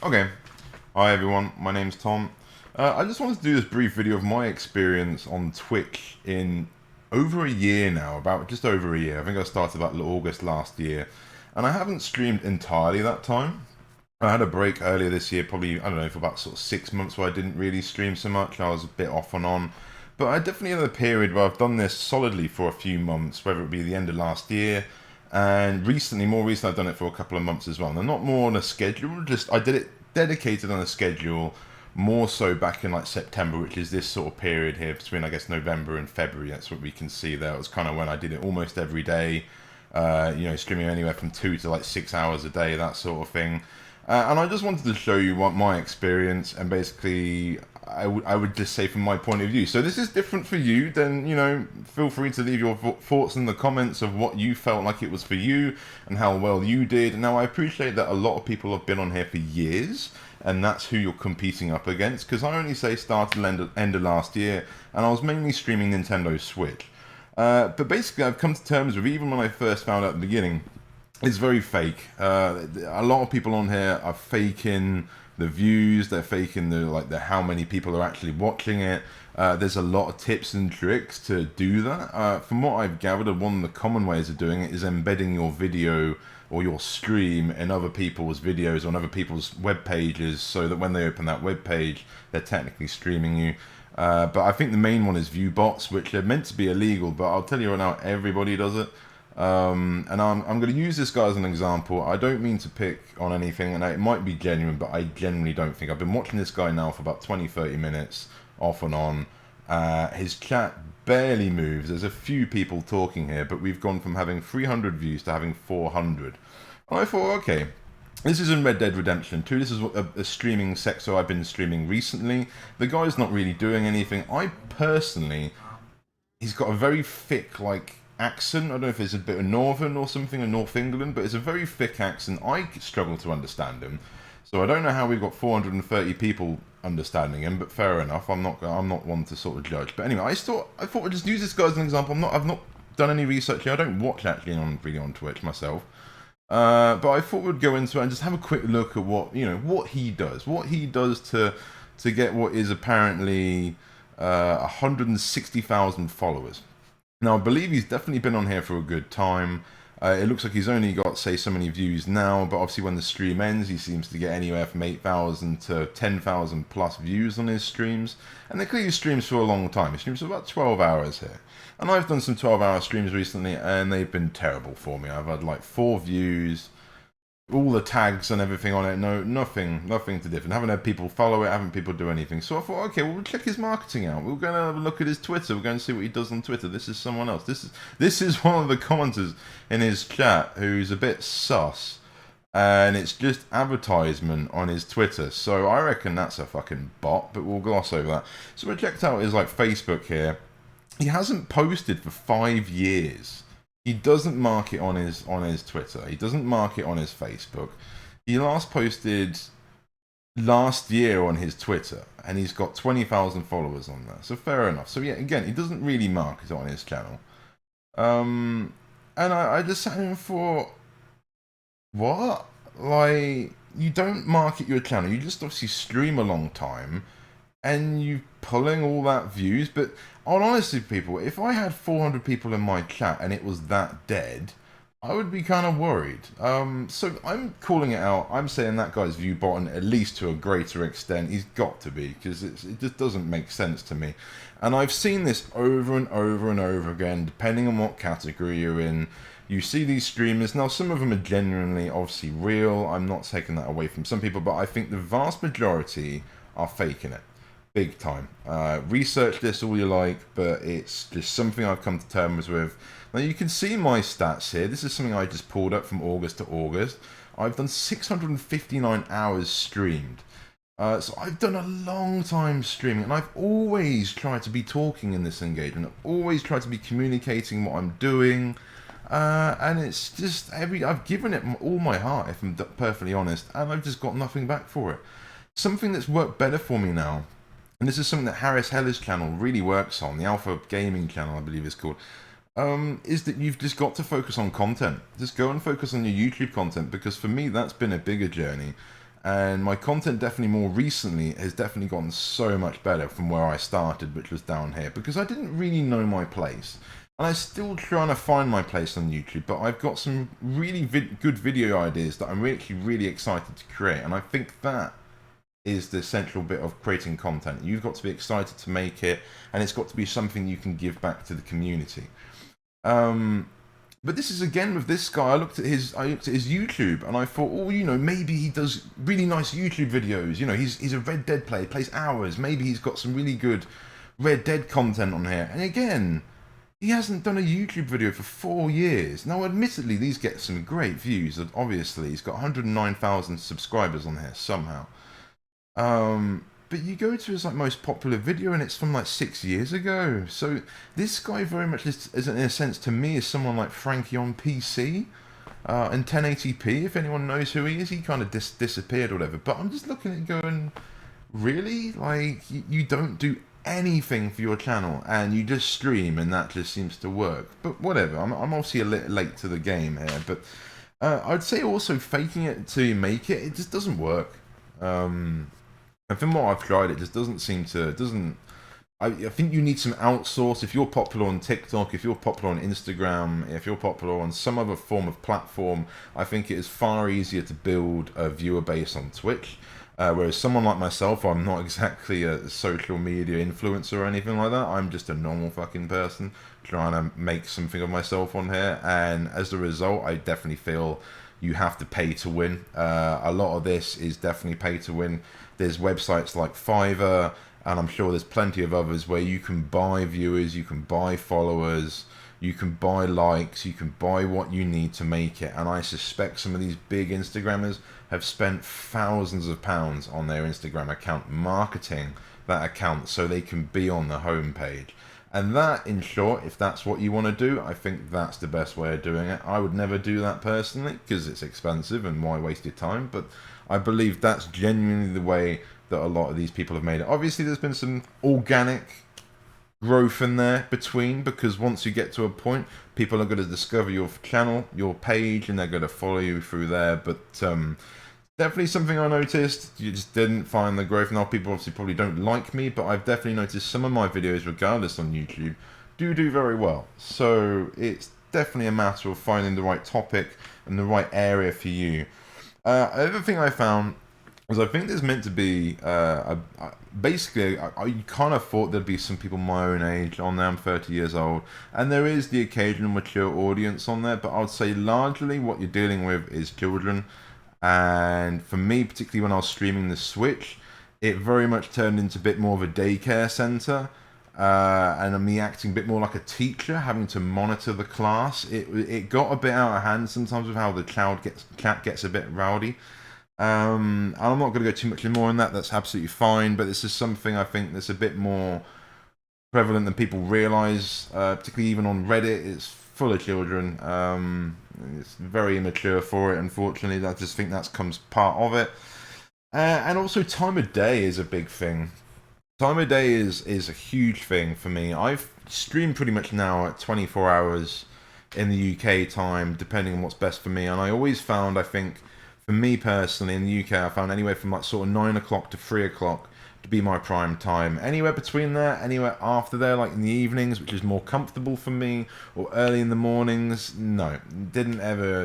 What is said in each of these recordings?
Okay, hi everyone, my name's Tom. I just wanted to do this brief video of my experience on Twitch in over a year now, about just over a year. I think I started about August last year, and I haven't streamed entirely that time. I had a break earlier this year, probably, I don't know, for about sort of 6 months where I didn't really stream so much. I was a bit off and on. But I definitely had a period where I've done this solidly for a few months, whether it be the end of last year, and recently, more recently, I've done it for a couple of months as well. Now, not more on a schedule, just I did it dedicated on a schedule more so back in like September, which is this sort of period here between, I guess, November and February. That's what we can see there. It was kind of when I did it almost every day, streaming anywhere from 2 to like 6 hours a day, that sort of thing. And I just wanted to show you what my experience, and basically I would just say from my point of view. So this is different for you, then, feel free to leave your thoughts in the comments of what you felt like it was for you and how well you did. Now, I appreciate that a lot of people have been on here for years, and that's who you're competing up against, because I only say started end of last year, and I was mainly streaming Nintendo Switch. But basically, I've come to terms with, even when I first found out at the beginning, it's very fake. A lot of people on here are faking the views. They're faking the how many people are actually watching it. There's a lot of tips and tricks to do that. From what I've gathered, one of the common ways of doing it is embedding your video or your stream in other people's videos on other people's web pages, so that when they open that web page, they're technically streaming you. But I think the main one is view bots, which are meant to be illegal, but I'll tell you right now, everybody does it. And I'm going to use this guy as an example. I don't mean to pick on anything, and it might be genuine, but I genuinely don't think. I've been watching this guy now for about 20-30 minutes, off and on. His chat barely moves. There's a few people talking here, but we've gone from having 300 views to having 400. And I thought, okay, this is in Red Dead Redemption 2. This is a streaming sector I've been streaming recently. The guy's not really doing anything. He's got a very thick, accent. I don't know if it's a bit of Northern or something, or North England, but it's a very thick accent. I struggle to understand him. So I don't know how we've got 430 people understanding him, but fair enough. I'm not one to sort of judge. But anyway, I thought I'd just use this guy as an example. I've not done any research here. I don't watch actually on Twitch myself. But I thought we'd go into it and just have a quick look at what he does to get what is apparently 160,000 followers. Now, I believe he's definitely been on here for a good time. It looks like he's only got, say, so many views now, but obviously when the stream ends, he seems to get anywhere from 8,000 to 10,000 plus views on his streams. And they clearly streams for a long time. He streams for about 12 hours here. And I've done some 12-hour streams recently, and they've been terrible for me. I've had like 4 views, all the tags and everything on it. No, nothing to different. Haven't had people follow it, haven't people do anything. So I thought, okay, well, we'll check his marketing out. We're going to have a look at his Twitter. We're going to see what he does on Twitter. This is someone else. This is one of the commenters in his chat who's a bit sus, and it's just advertisement on his Twitter. So I reckon that's a fucking bot, but we'll gloss over that. So I checked out his Facebook here. He hasn't posted for 5 years. He doesn't mark it on his Twitter. He doesn't mark it on his Facebook. He last posted last year on his Twitter, and he's got 20,000 followers on there. So fair enough. So yeah, again, he doesn't really mark it on his channel. And I just sat here and thought, what? Like, you don't market your channel. You just obviously stream a long time, and you pulling all that views. But honestly, people, if I had 400 people in my chat and it was that dead, I would be kind of worried. So I'm calling it out. I'm saying that guy's view bottom, at least to a greater extent. He's got to be, because it just doesn't make sense to me. And I've seen this over and over and over again, depending on what category you're in. You see these streamers, now some of them are genuinely, obviously real. I'm not taking that away from some people, but I think the vast majority are faking it. Big time. Research this all you like, but it's just something I've come to terms with. Now you can see my stats here. This is something I just pulled up from August to August. I've done 659 hours streamed. So I've done a long time streaming, and I've always tried to be talking in this engagement. I've always tried to be communicating what I'm doing. And it's just, I've given it all my heart, if I'm perfectly honest, and I've just got nothing back for it. Something that's worked better for me now, and this is something that Harris Heller's channel really works on, the Alpha Gaming channel, I believe it's called, is that you've just got to focus on content. Just go and focus on your YouTube content, because for me, that's been a bigger journey. And my content definitely more recently has definitely gotten so much better from where I started, which was down here, because I didn't really know my place. And I'm still trying to find my place on YouTube, but I've got some really good video ideas that I'm actually really excited to create. And I think that is the central bit of creating content. You've got to be excited to make it, and it's got to be something you can give back to the community. But this is again with this guy. I looked at his YouTube, and I thought, oh, you know, maybe he does really nice YouTube videos. You know, he's a Red Dead player, plays hours. Maybe he's got some really good Red Dead content on here. And again, he hasn't done a YouTube video for 4 years. Now, admittedly, these get some great views. Obviously, he's got 109,000 subscribers on here somehow. But you go to his like most popular video and it's from like 6 years ago. So this guy very much is in a sense to me is someone like Frankie on PC and 1080p. If anyone knows who he is, he kind of disappeared or whatever. But I'm just looking at it going, really? Like you don't do anything for your channel and you just stream and that just seems to work. But whatever. I'm obviously a little late to the game here, but I'd say also faking it to make it. It just doesn't work. And from what I've tried, it just doesn't seem to, I think you need some outsource. If you're popular on TikTok, if you're popular on Instagram, if you're popular on some other form of platform, I think it is far easier to build a viewer base on Twitch. Whereas someone like myself, I'm not exactly a social media influencer or anything like that. I'm just a normal fucking person trying to make something of myself on here. And as a result, I definitely feel you have to pay to win. A lot of this is definitely pay to win. There's websites like Fiverr, and I'm sure there's plenty of others where you can buy viewers, you can buy followers, you can buy likes, you can buy what you need to make it. And I suspect some of these big Instagrammers have spent thousands of pounds on their Instagram account marketing that account so they can be on the homepage. And that, in short, if that's what you want to do, I think that's the best way of doing it. I would never do that personally because it's expensive and why waste your time, but I believe that's genuinely the way that a lot of these people have made it. Obviously, there's been some organic growth in there between, because once you get to a point, people are going to discover your channel, your page, and they're going to follow you through there. But definitely something I noticed, you just didn't find the growth. Now, people obviously probably don't like me, but I've definitely noticed some of my videos, regardless on YouTube, do very well. So it's definitely a matter of finding the right topic and the right area for you. Another thing I found was I think there's meant to be, basically, I kind of thought there'd be some people my own age on there. I'm 30 years old, and there is the occasional mature audience on there, but I would say largely what you're dealing with is children. And for me, particularly when I was streaming the Switch, it very much turned into a bit more of a daycare center. And me acting a bit more like a teacher, having to monitor the class. It got a bit out of hand sometimes with how the chat gets a bit rowdy. And I'm not going to go too much more on that. That's absolutely fine. But this is something I think that's a bit more prevalent than people realize. Particularly even on Reddit, it's full of children. It's very immature for it, unfortunately. I just think that comes part of it. And also time of day is a big thing. Time of day is a huge thing for me. I've streamed pretty much now at 24 hours in the UK time, depending on what's best for me. And I always found, I think, for me personally, in the UK, I found anywhere from like sort of 9 o'clock to 3 o'clock to be my prime time. Anywhere between there, anywhere after there, like in the evenings, which is more comfortable for me, or early in the mornings, no, didn't ever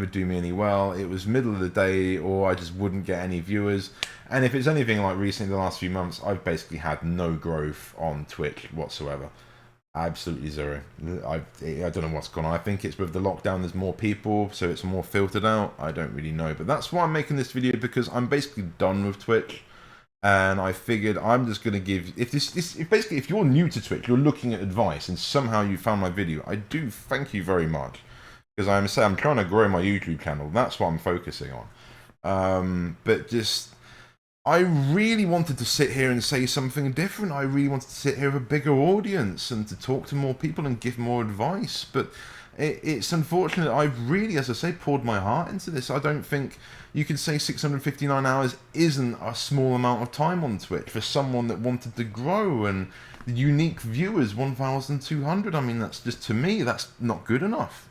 do me any well. It was middle of the day, or I just wouldn't get any viewers. And if it's anything like recently, the last few months, I've basically had no growth on Twitch whatsoever. Absolutely zero. I don't know what's gone on. I think it's with the lockdown, there's more people, so it's more filtered out. I don't really know. But that's why I'm making this video, because I'm basically done with Twitch. And I figured I'm just going to give, if basically, if you're new to Twitch, you're looking at advice, and somehow you found my video, I do thank you very much. Because I'm trying to grow my YouTube channel. That's what I'm focusing on. But just, I really wanted to sit here and say something different. I really wanted to sit here with a bigger audience and to talk to more people and give more advice. But it's unfortunate. I've really, as I say, poured my heart into this. I don't think you can say 659 hours isn't a small amount of time on Twitch for someone that wanted to grow, and the unique viewers, 1,200. I mean, that's just, to me, that's not good enough.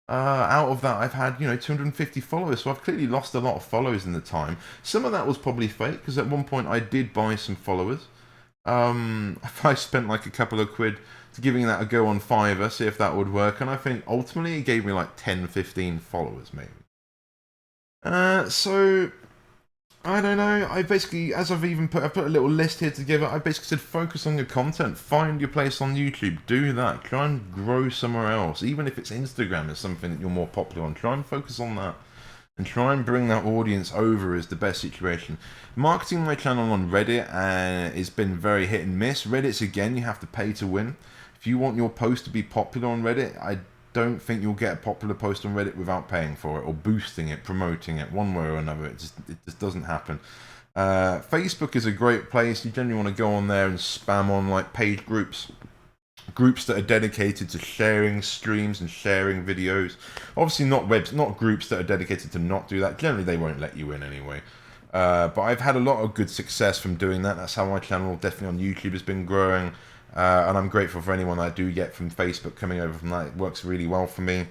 Out of that, I've had, 250 followers, so I've clearly lost a lot of followers in the time. Some of that was probably fake, because at one point I did buy some followers. I spent like a couple of quid to giving that a go on Fiverr, see if that would work, and I think ultimately it gave me like 10, 15 followers, maybe. So I don't know. I basically, as I've put a little list here together. I basically said focus on your content, find your place on YouTube, do that, try and grow somewhere else. Even if it's Instagram is something that you're more popular on, try and focus on that, and try and bring that audience over is the best situation. Marketing my channel on Reddit has been very hit and miss. Reddit's again, you have to pay to win. If you want your post to be popular on Reddit, I don't think you'll get a popular post on Reddit without paying for it or boosting it, promoting it one way or another. It just doesn't happen. Facebook is a great place. You generally want to go on there and spam on like page groups that are dedicated to sharing streams and sharing videos. Obviously not groups that are dedicated to not do that. Generally they won't let you in anyway. But I've had a lot of good success from doing that. That's how my channel definitely on YouTube has been growing. And I'm grateful for anyone I do get from Facebook coming over from that. It works really well for me.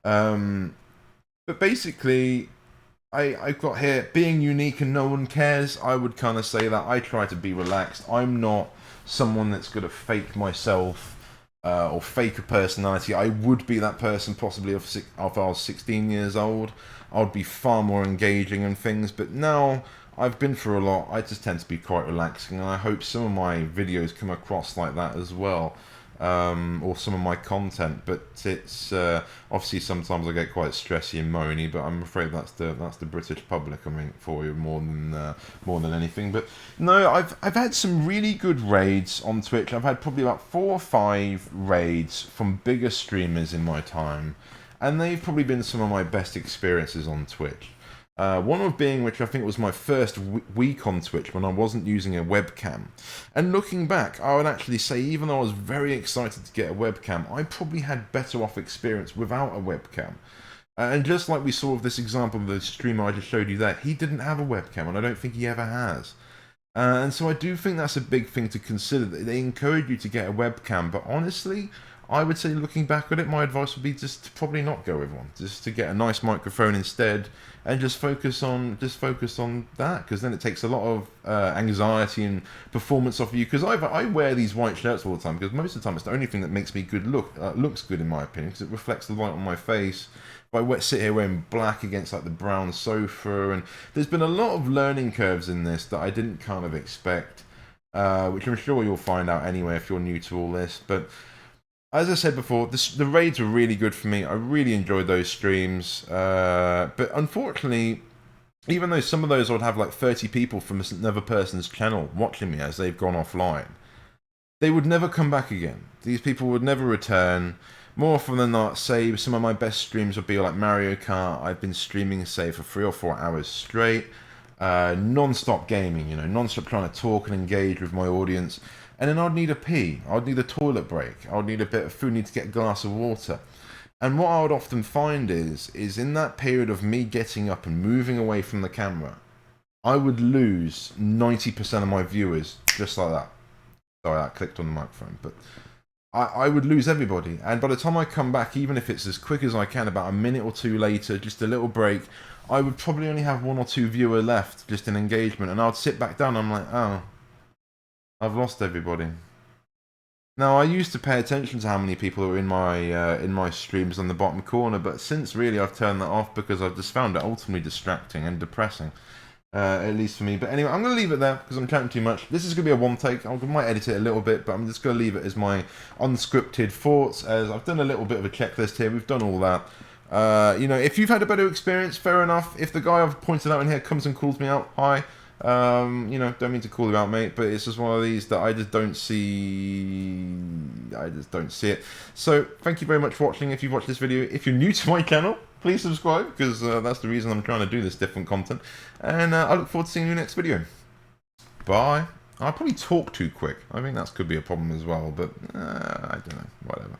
But basically, I've got here, being unique and no one cares. I would kind of say that I try to be relaxed. I'm not someone that's going to fake myself or fake a personality. I would be that person possibly if I was 16 years old. I would be far more engaging and things. But now I've been through a lot. I just tend to be quite relaxing, and I hope some of my videos come across like that as well, or some of my content. But it's obviously sometimes I get quite stressy and moany, but I'm afraid that's the British public. I mean, for you more than anything. But no, I've had some really good raids on Twitch. I've had probably about 4 or 5 raids from bigger streamers in my time, and they've probably been some of my best experiences on Twitch. One of being which I think was my first week on Twitch when I wasn't using a webcam. And looking back, I would actually say even though I was very excited to get a webcam, I probably had better off experience without a webcam. And just like we saw with this example of the streamer I just showed you there, he didn't have a webcam, and I don't think he ever has. And so I do think that's a big thing to consider. They encourage you to get a webcam, but honestly, I would say looking back at it, my advice would be just to probably not go with one. Just to get a nice microphone instead, and just focus on that, because then it takes a lot of anxiety and performance off you. Because I wear these white shirts all the time, because most of the time it's the only thing that makes me looks good in my opinion, because it reflects the light on my face. If I sit here wearing black against like the brown sofa, and there's been a lot of learning curves in this that I didn't kind of expect, which I'm sure you'll find out anyway if you're new to all this. But as I said before, the raids were really good for me. I really enjoyed those streams. But unfortunately, even though some of those I would have like 30 people from another person's channel watching me as they've gone offline, they would never come back again. These people would never return. More often than not, say, some of my best streams would be like Mario Kart. I've been streaming, say, for 3 or 4 hours straight. Non-stop gaming, non-stop trying to talk and engage with my audience. And then I'd need a pee, I'd need a toilet break, I'd need a bit of food, need to get a glass of water. And what I would often find is in that period of me getting up and moving away from the camera, I would lose 90% of my viewers just like that. Sorry, I clicked on the microphone, but I would lose everybody. And by the time I come back, even if it's as quick as I can, about a minute or 2 later, just a little break, I would probably only have 1 or 2 viewers left, just in engagement. And I'd sit back down, I'm like, oh, I've lost everybody. Now, I used to pay attention to how many people were in my streams on the bottom corner, but since really I've turned that off because I've just found it ultimately distracting and depressing, at least for me. But anyway, I'm going to leave it there because I'm chatting too much. This is going to be a one take. I might edit it a little bit, but I'm just going to leave it as my unscripted thoughts, as I've done a little bit of a checklist here. We've done all that. If you've had a better experience, fair enough. If the guy I've pointed out in here comes and calls me out, hi. Don't mean to call you out, mate, but it's just one of these that I just don't see. I just don't see it. So, thank you very much for watching. If you've watched this video, if you're new to my channel, please subscribe, because that's the reason I'm trying to do this different content. And I look forward to seeing you next video. Bye. I probably talk too quick. I think that could be a problem as well, but I don't know. Whatever.